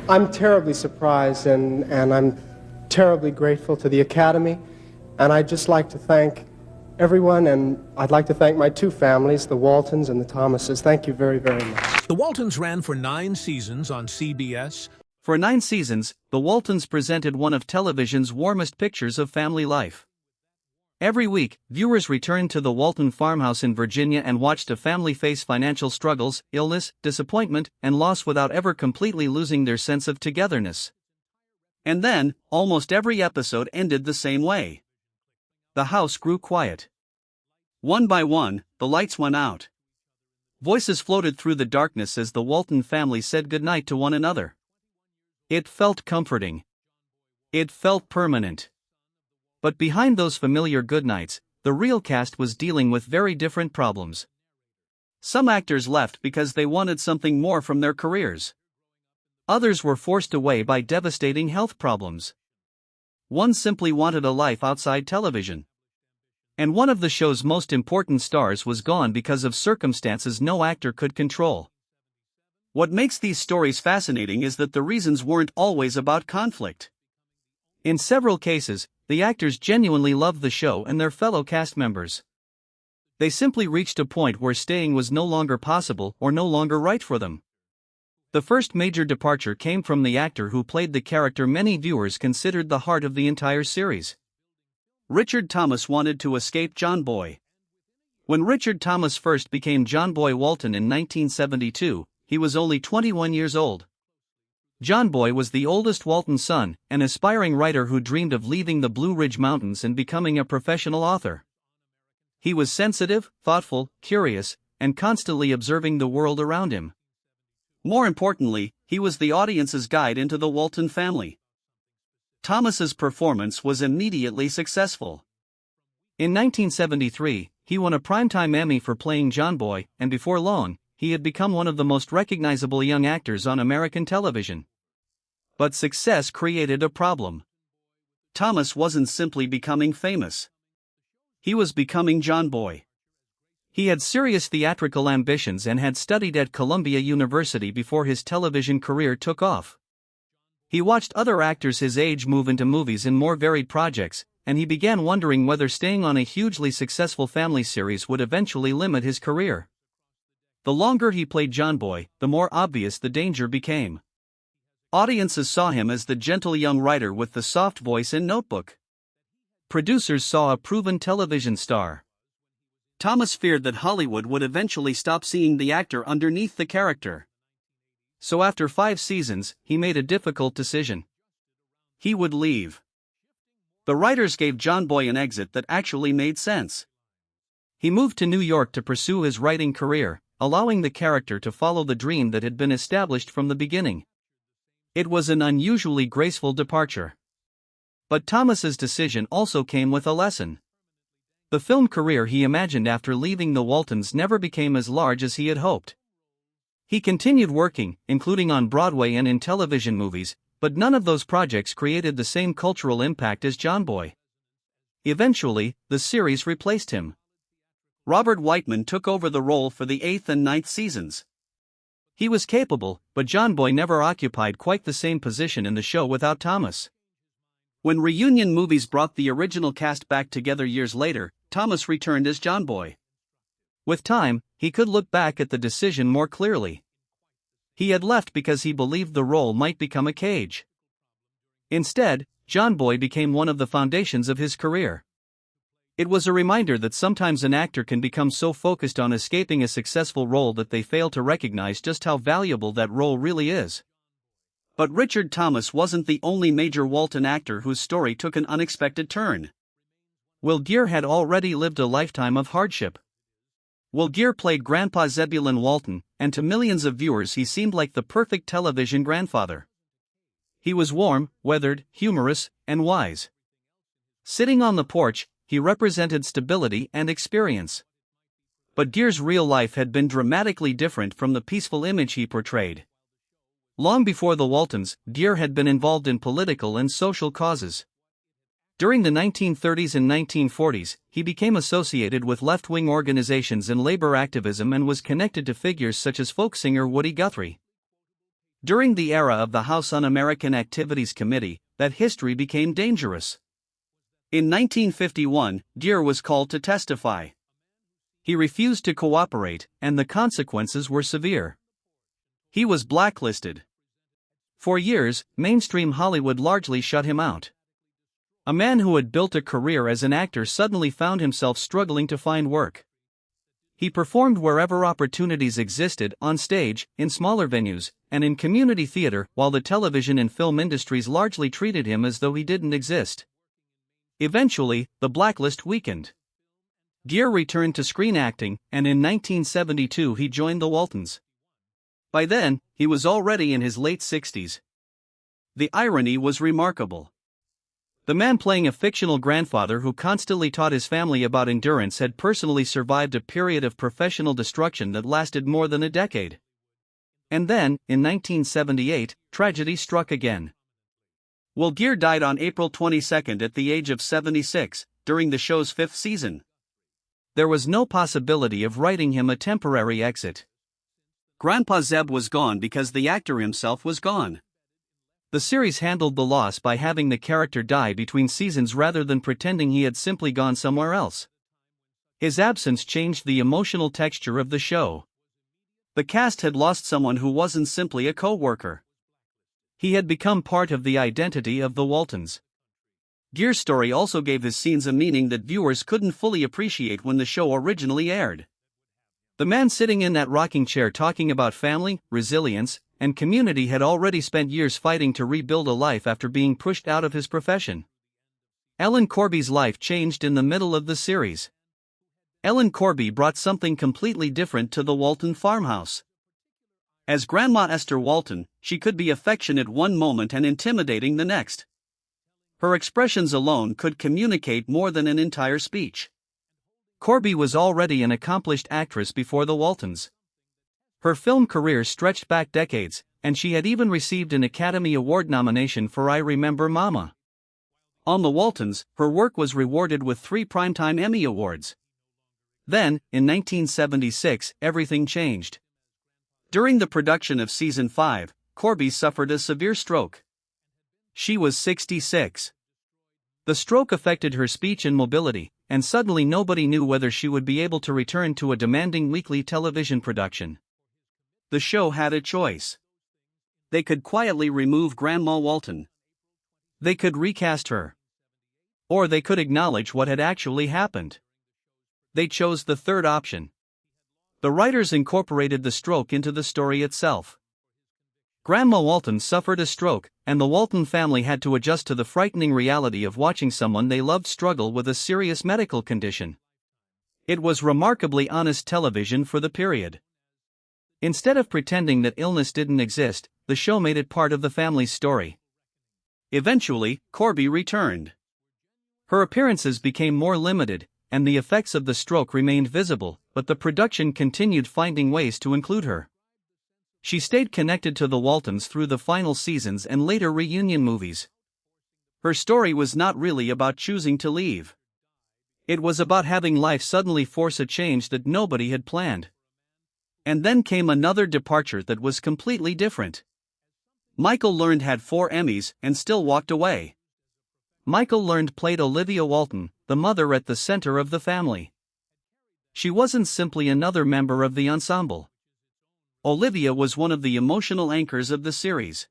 I'm terribly surprised, and I'm terribly grateful to the Academy, and I'd just like to thank everyone, and I'd like to thank my two families, the Waltons and the Thomases. Thank you very, very much. The Waltons ran for 9 seasons on CBS. For 9 seasons, the Waltons presented one of television's warmest pictures of family life. Every week, viewers returned to the Walton farmhouse in Virginia and watched a family face financial struggles, illness, disappointment, and loss without ever completely losing their sense of togetherness. And then, almost every episode ended the same way. The house grew quiet. One by one, the lights went out. Voices floated through the darkness as the Walton family said goodnight to one another. It felt comforting. It felt permanent. But behind those familiar goodnights, the real cast was dealing with very different problems. Some actors left because they wanted something more from their careers. Others were forced away by devastating health problems. One simply wanted a life outside television. And one of the show's most important stars was gone because of circumstances no actor could control. What makes these stories fascinating is that the reasons weren't always about conflict. In several cases, the actors genuinely loved the show and their fellow cast members. They simply reached a point where staying was no longer possible or no longer right for them. The first major departure came from the actor who played the character many viewers considered the heart of the entire series. Richard Thomas wanted to escape John Boy. When Richard Thomas first became John Boy Walton in 1972, he was only 21 years old. John Boy was the oldest Walton son, an aspiring writer who dreamed of leaving the Blue Ridge Mountains and becoming a professional author. He was sensitive, thoughtful, curious, and constantly observing the world around him. More importantly, he was the audience's guide into the Walton family. Thomas's performance was immediately successful. In 1973, he won a Primetime Emmy for playing John Boy, and before long, he had become one of the most recognizable young actors on American television. But success created a problem. Thomas wasn't simply becoming famous. He was becoming John Boy. He had serious theatrical ambitions and had studied at Columbia University before his television career took off. He watched other actors his age move into movies in more varied projects, and he began wondering whether staying on a hugely successful family series would eventually limit his career. The longer he played John Boy, the more obvious the danger became. Audiences saw him as the gentle young writer with the soft voice and notebook. Producers saw a proven television star. Thomas feared that Hollywood would eventually stop seeing the actor underneath the character. So after 5 seasons, he made a difficult decision. He would leave. The writers gave John Boy an exit that actually made sense. He moved to New York to pursue his writing career, allowing the character to follow the dream that had been established from the beginning. It was an unusually graceful departure. But Thomas's decision also came with a lesson. The film career he imagined after leaving the Waltons never became as large as he had hoped. He continued working, including on Broadway and in television movies, but none of those projects created the same cultural impact as John Boy. Eventually, the series replaced him. Robert Whiteman took over the role for the 8th and 9th seasons. He was capable, but John Boy never occupied quite the same position in the show without Thomas. When reunion movies brought the original cast back together years later, Thomas returned as John Boy. With time, he could look back at the decision more clearly. He had left because he believed the role might become a cage. Instead, John Boy became one of the foundations of his career. It was a reminder that sometimes an actor can become so focused on escaping a successful role that they fail to recognize just how valuable that role really is. But Richard Thomas wasn't the only major Walton actor whose story took an unexpected turn. Will Geer had already lived a lifetime of hardship. Will Geer played Grandpa Zebulon Walton, and to millions of viewers he seemed like the perfect television grandfather. He was warm, weathered, humorous, and wise. Sitting on the porch, he represented stability and experience. But Geer's real life had been dramatically different from the peaceful image he portrayed. Long before the Waltons, Geer had been involved in political and social causes. During the 1930s and 1940s, he became associated with left-wing organizations and labor activism and was connected to figures such as folk singer Woody Guthrie. During the era of the House Un-American Activities Committee, that history became dangerous. In 1951, Geer was called to testify. He refused to cooperate, and the consequences were severe. He was blacklisted. For years, mainstream Hollywood largely shut him out. A man who had built a career as an actor suddenly found himself struggling to find work. He performed wherever opportunities existed, on stage, in smaller venues, and in community theater, while the television and film industries largely treated him as though he didn't exist. Eventually, the blacklist weakened. Geer returned to screen acting, and in 1972 he joined the Waltons. By then, he was already in his late 60s. The irony was remarkable. The man playing a fictional grandfather who constantly taught his family about endurance had personally survived a period of professional destruction that lasted more than a decade. And then, in 1978, tragedy struck again. Will Geer died on April 22 at the age of 76, during the show's 5th season. There was no possibility of writing him a temporary exit. Grandpa Zeb was gone because the actor himself was gone. The series handled the loss by having the character die between seasons rather than pretending he had simply gone somewhere else. His absence changed the emotional texture of the show. The cast had lost someone who wasn't simply a co-worker. He had become part of the identity of the Waltons. Geer's story also gave his scenes a meaning that viewers couldn't fully appreciate when the show originally aired. The man sitting in that rocking chair talking about family, resilience, and community had already spent years fighting to rebuild a life after being pushed out of his profession. Ellen Corby's life changed in the middle of the series. Ellen Corby brought something completely different to the Walton farmhouse. As Grandma Esther Walton, she could be affectionate one moment and intimidating the next. Her expressions alone could communicate more than an entire speech. Corby was already an accomplished actress before the Waltons. Her film career stretched back decades, and she had even received an Academy Award nomination for I Remember Mama. On the Waltons, her work was rewarded with 3 Primetime Emmy Awards. Then, in 1976, everything changed. During the production of Season 5, Corby suffered a severe stroke. She was 66. The stroke affected her speech and mobility, and suddenly nobody knew whether she would be able to return to a demanding weekly television production. The show had a choice. They could quietly remove Grandma Walton. They could recast her. Or they could acknowledge what had actually happened. They chose the third option. The writers incorporated the stroke into the story itself. Grandma Walton suffered a stroke, and the Walton family had to adjust to the frightening reality of watching someone they loved struggle with a serious medical condition. It was remarkably honest television for the period. Instead of pretending that illness didn't exist, the show made it part of the family's story. Eventually, Corby returned. Her appearances became more limited, and the effects of the stroke remained visible, but the production continued finding ways to include her. She stayed connected to the Waltons through the final seasons and later reunion movies. Her story was not really about choosing to leave. It was about having life suddenly force a change that nobody had planned. And then came another departure that was completely different. Michael Learned had 4 Emmys and still walked away. Michael Learned played Olivia Walton, the mother at the center of the family. She wasn't simply another member of the ensemble. Olivia was one of the emotional anchors of the series.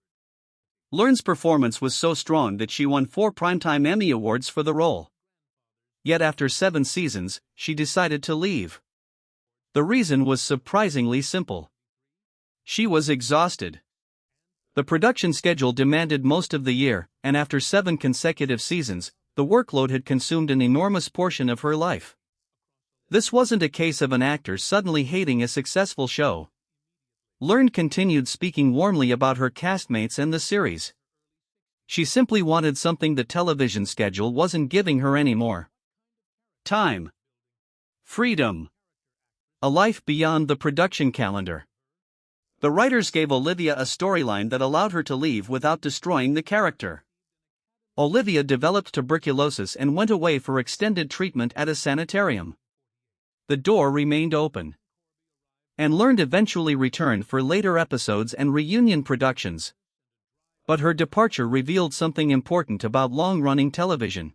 Learned's performance was so strong that she won 4 Primetime Emmy Awards for the role. Yet after 7 seasons, she decided to leave. The reason was surprisingly simple. She was exhausted. The production schedule demanded most of the year, and after 7 consecutive seasons, the workload had consumed an enormous portion of her life. This wasn't a case of an actor suddenly hating a successful show. Learned continued speaking warmly about her castmates and the series. She simply wanted something the television schedule wasn't giving her anymore. Time. Freedom. A life beyond the production calendar. The writers gave Olivia a storyline that allowed her to leave without destroying the character. Olivia developed tuberculosis and went away for extended treatment at a sanitarium. The door remained open. and learned eventually returned for later episodes and reunion productions. But her departure revealed something important about long-running television.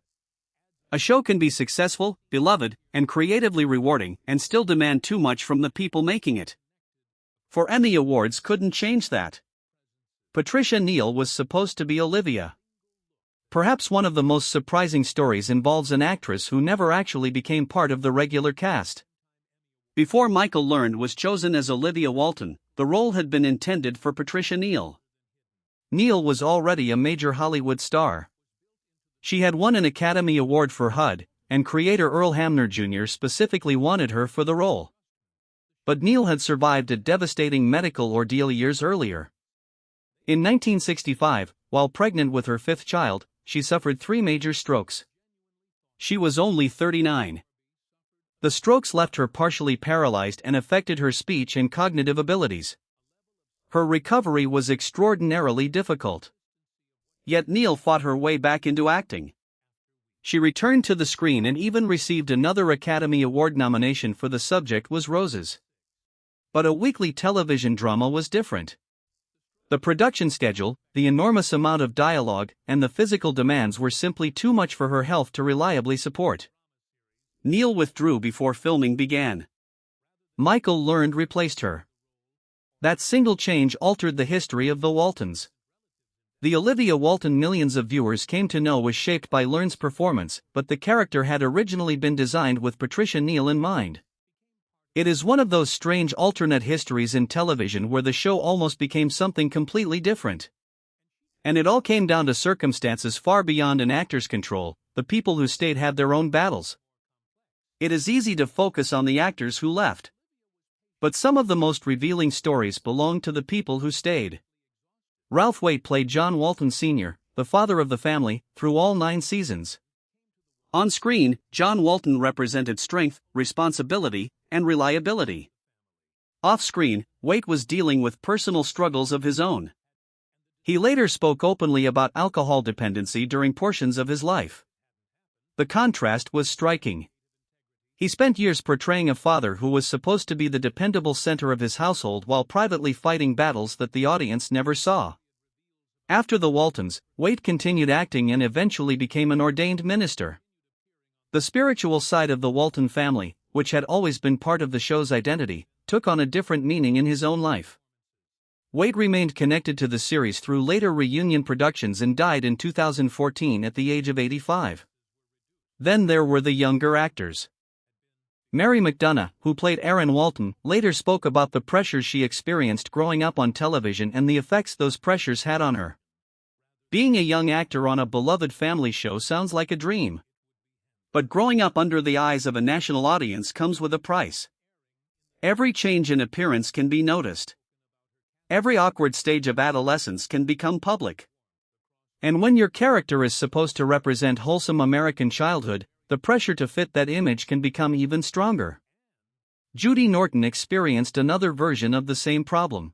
A show can be successful, beloved, and creatively rewarding and still demand too much from the people making it. For Emmy Awards couldn't change that. Patricia Neal was supposed to be Olivia. Perhaps one of the most surprising stories involves an actress who never actually became part of the regular cast. Before Michael Learned was chosen as Olivia Walton, the role had been intended for Patricia Neal. Neal was already a major Hollywood star. She had won an Academy Award for HUD, and creator Earl Hamner Jr. specifically wanted her for the role. But Neal had survived a devastating medical ordeal years earlier. In 1965, while pregnant with her fifth child, she suffered 3 major strokes. She was only 39. The strokes left her partially paralyzed and affected her speech and cognitive abilities. Her recovery was extraordinarily difficult. Yet Neal fought her way back into acting. She returned to the screen and even received another Academy Award nomination for The Subject Was Roses. But a weekly television drama was different. The production schedule, the enormous amount of dialogue, and the physical demands were simply too much for her health to reliably support. Neal withdrew before filming began. Michael Learned replaced her. That single change altered the history of the Waltons. The Olivia Walton millions of viewers came to know was shaped by Learned's performance, but the character had originally been designed with Patricia Neal in mind. It is one of those strange alternate histories in television where the show almost became something completely different. And it all came down to circumstances far beyond an actor's control. The people who stayed had their own battles. It is easy to focus on the actors who left. But some of the most revealing stories belong to the people who stayed. Ralph Waite played Jon Walton Sr., the father of the family, through all 9 seasons. On screen, Jon Walton represented strength, responsibility, and reliability. Off-screen, Waite was dealing with personal struggles of his own. He later spoke openly about alcohol dependency during portions of his life. The contrast was striking. He spent years portraying a father who was supposed to be the dependable center of his household while privately fighting battles that the audience never saw. After the Waltons, Waite continued acting and eventually became an ordained minister. The spiritual side of the Walton family, which had always been part of the show's identity, took on a different meaning in his own life. Waite remained connected to the series through later reunion productions and died in 2014 at the age of 85. Then there were the younger actors. Mary McDonough, who played Erin Walton, later spoke about the pressures she experienced growing up on television and the effects those pressures had on her. Being a young actor on a beloved family show sounds like a dream. But growing up under the eyes of a national audience comes with a price. Every change in appearance can be noticed. Every awkward stage of adolescence can become public. And when your character is supposed to represent wholesome American childhood, the pressure to fit that image can become even stronger. Judy Norton experienced another version of the same problem.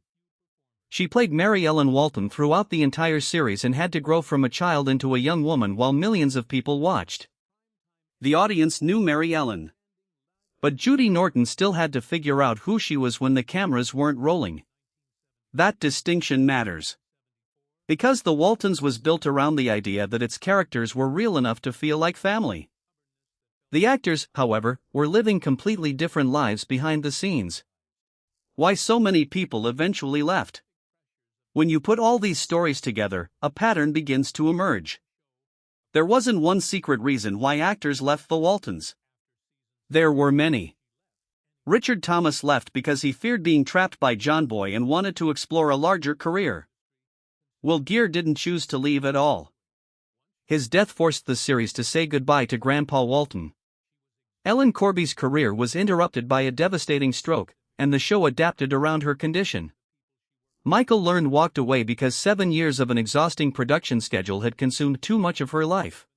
She played Mary Ellen Walton throughout the entire series and had to grow from a child into a young woman while millions of people watched. The audience knew Mary Ellen. But Judy Norton still had to figure out who she was when the cameras weren't rolling. That distinction matters. Because The Waltons was built around the idea that its characters were real enough to feel like family. The actors, however, were living completely different lives behind the scenes. Why so many people eventually left? When you put all these stories together, a pattern begins to emerge. There wasn't one secret reason why actors left the Waltons. There were many. Richard Thomas left because he feared being trapped by John Boy and wanted to explore a larger career. Will Geer didn't choose to leave at all. His death forced the series to say goodbye to Grandpa Walton. Ellen Corby's career was interrupted by a devastating stroke, and the show adapted around her condition. Michael Learned walked away because 7 years of an exhausting production schedule had consumed too much of her life.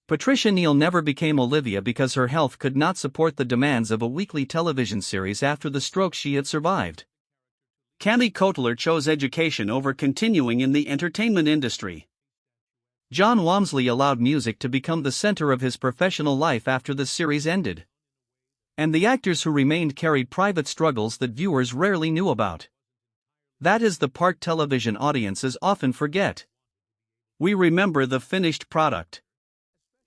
Patricia Neal never became Olivia because her health could not support the demands of a weekly television series after the stroke she had survived. Cotler chose education over continuing in the entertainment industry. Jon Walmsley allowed music to become the center of his professional life after the series ended. And the actors who remained carried private struggles that viewers rarely knew about. That is the part television audiences often forget. We remember the finished product.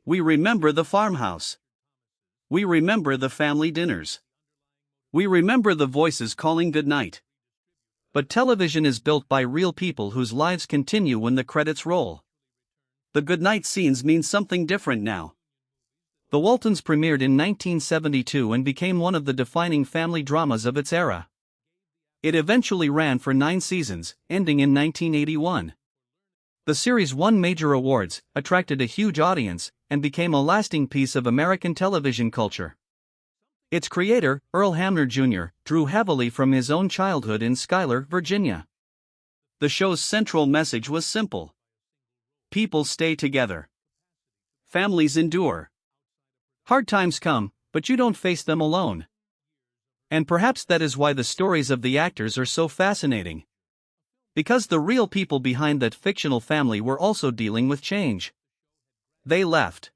We remember the farmhouse. We remember the family dinners. We remember the voices calling goodnight. But television is built by real people whose lives continue when the credits roll. The goodnight scenes mean something different now. The Waltons premiered in 1972 and became one of the defining family dramas of its era. It eventually ran for 9 seasons, ending in 1981. The series won major awards, attracted a huge audience, and became a lasting piece of American television culture. Its creator, Earl Hamner Jr., drew heavily from his own childhood in Schuyler, Virginia. The show's central message was simple. People stay together. Families endure. Hard times come, but you don't face them alone. And perhaps that is why the stories of the actors are so fascinating. Because the real people behind that fictional family were also dealing with change. They left.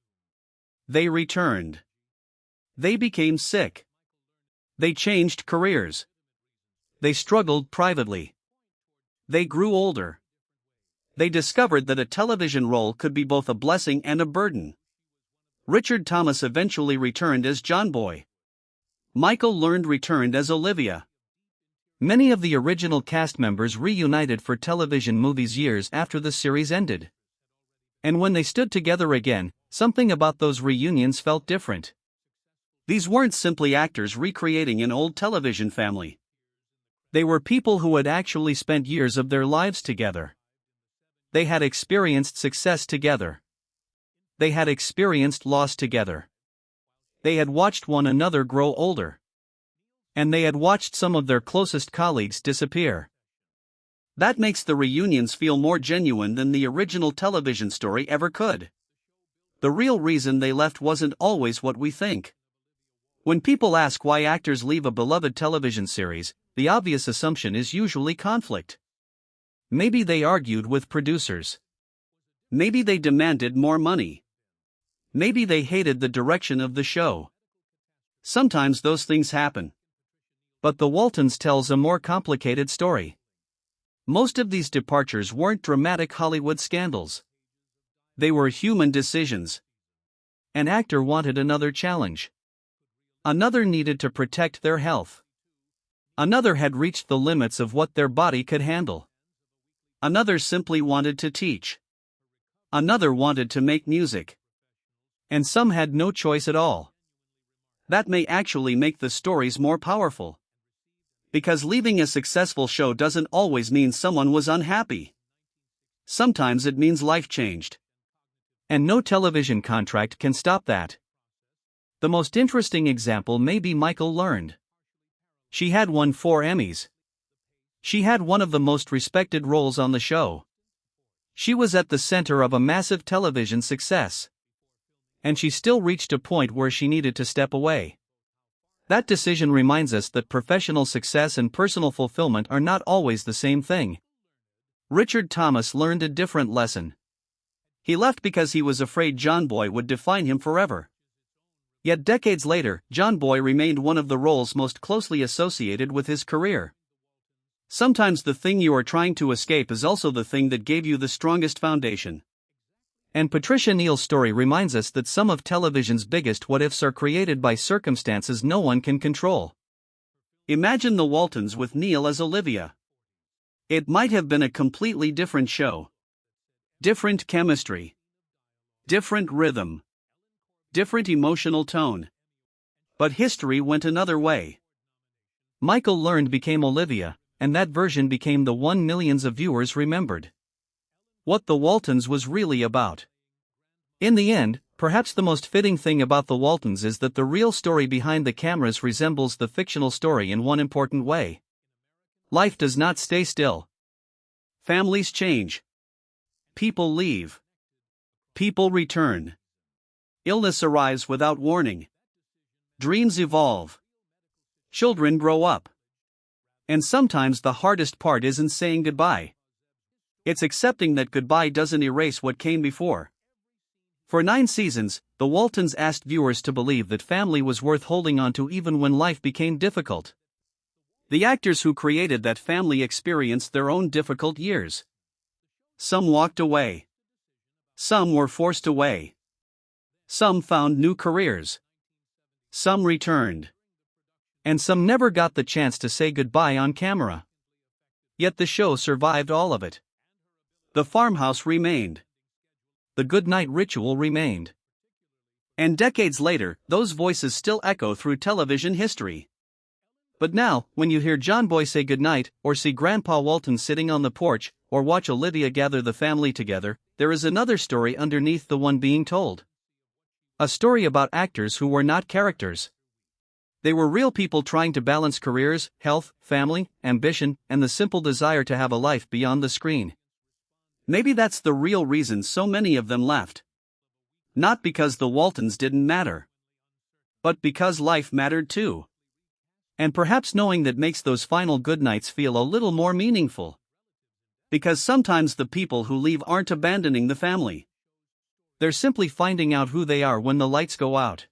They returned. They became sick. They changed careers. They struggled privately. They grew older. They discovered that a television role could be both a blessing and a burden. Richard Thomas eventually returned as John Boy. Michael Learned returned as Olivia. Many of the original cast members reunited for television movies years after the series ended. And when they stood together again, something about those reunions felt different. These weren't simply actors recreating an old television family. They were people who had actually spent years of their lives together. They had experienced success together. They had experienced loss together. They had watched one another grow older. And they had watched some of their closest colleagues disappear. That makes the reunions feel more genuine than the original television story ever could. The real reason they left wasn't always what we think. When people ask why actors leave a beloved television series, the obvious assumption is usually conflict. Maybe they argued with producers. Maybe they demanded more money. Maybe they hated the direction of the show. Sometimes those things happen. But The Waltons tells a more complicated story. Most of these departures weren't dramatic Hollywood scandals. They were human decisions. An actor wanted another challenge. Another needed to protect their health. Another had reached the limits of what their body could handle. Another simply wanted to teach. Another wanted to make music. And some had no choice at all. That may actually make the stories more powerful. Because leaving a successful show doesn't always mean someone was unhappy. Sometimes it means life changed. And no television contract can stop that. The most interesting example may be Michael Learned. She had won 4 Emmys. She had one of the most respected roles on the show. She was at the center of a massive television success. And she still reached a point where she needed to step away. That decision reminds us that professional success and personal fulfillment are not always the same thing. Richard Thomas learned a different lesson. He left because he was afraid John Boy would define him forever. Yet decades later, John Boy remained one of the roles most closely associated with his career. Sometimes the thing you are trying to escape is also the thing that gave you the strongest foundation. And Patricia Neal's story reminds us that some of television's biggest what-ifs are created by circumstances no one can control. Imagine the Waltons with Neal as Olivia. It might have been a completely different show. Different chemistry. Different rhythm. Different emotional tone. But history went another way. Michael Learned became Olivia, and that version became the one millions of viewers remembered. What The Waltons was really about. In the end, perhaps the most fitting thing about The Waltons is that the real story behind the cameras resembles the fictional story in one important way. Life does not stay still. Families change. People leave. People return. Illness arrives without warning. Dreams evolve. Children grow up. And sometimes the hardest part isn't saying goodbye. It's accepting that goodbye doesn't erase what came before. For 9 seasons, the Waltons asked viewers to believe that family was worth holding on to even when life became difficult. The actors who created that family experienced their own difficult years. Some walked away. Some were forced away. Some found new careers. Some returned. And some never got the chance to say goodbye on camera. Yet the show survived all of it. The farmhouse remained. The goodnight ritual remained. And decades later, those voices still echo through television history. But now, when you hear John Boy say goodnight, or see Grandpa Walton sitting on the porch, or watch Olivia gather the family together, there is another story underneath the one being told. A story about actors who were not characters. They were real people trying to balance careers, health, family, ambition, and the simple desire to have a life beyond the screen. Maybe that's the real reason so many of them left. Not because the Waltons didn't matter, but because life mattered too. And perhaps knowing that makes those final goodnights feel a little more meaningful. Because sometimes the people who leave aren't abandoning the family. They're simply finding out who they are when the lights go out.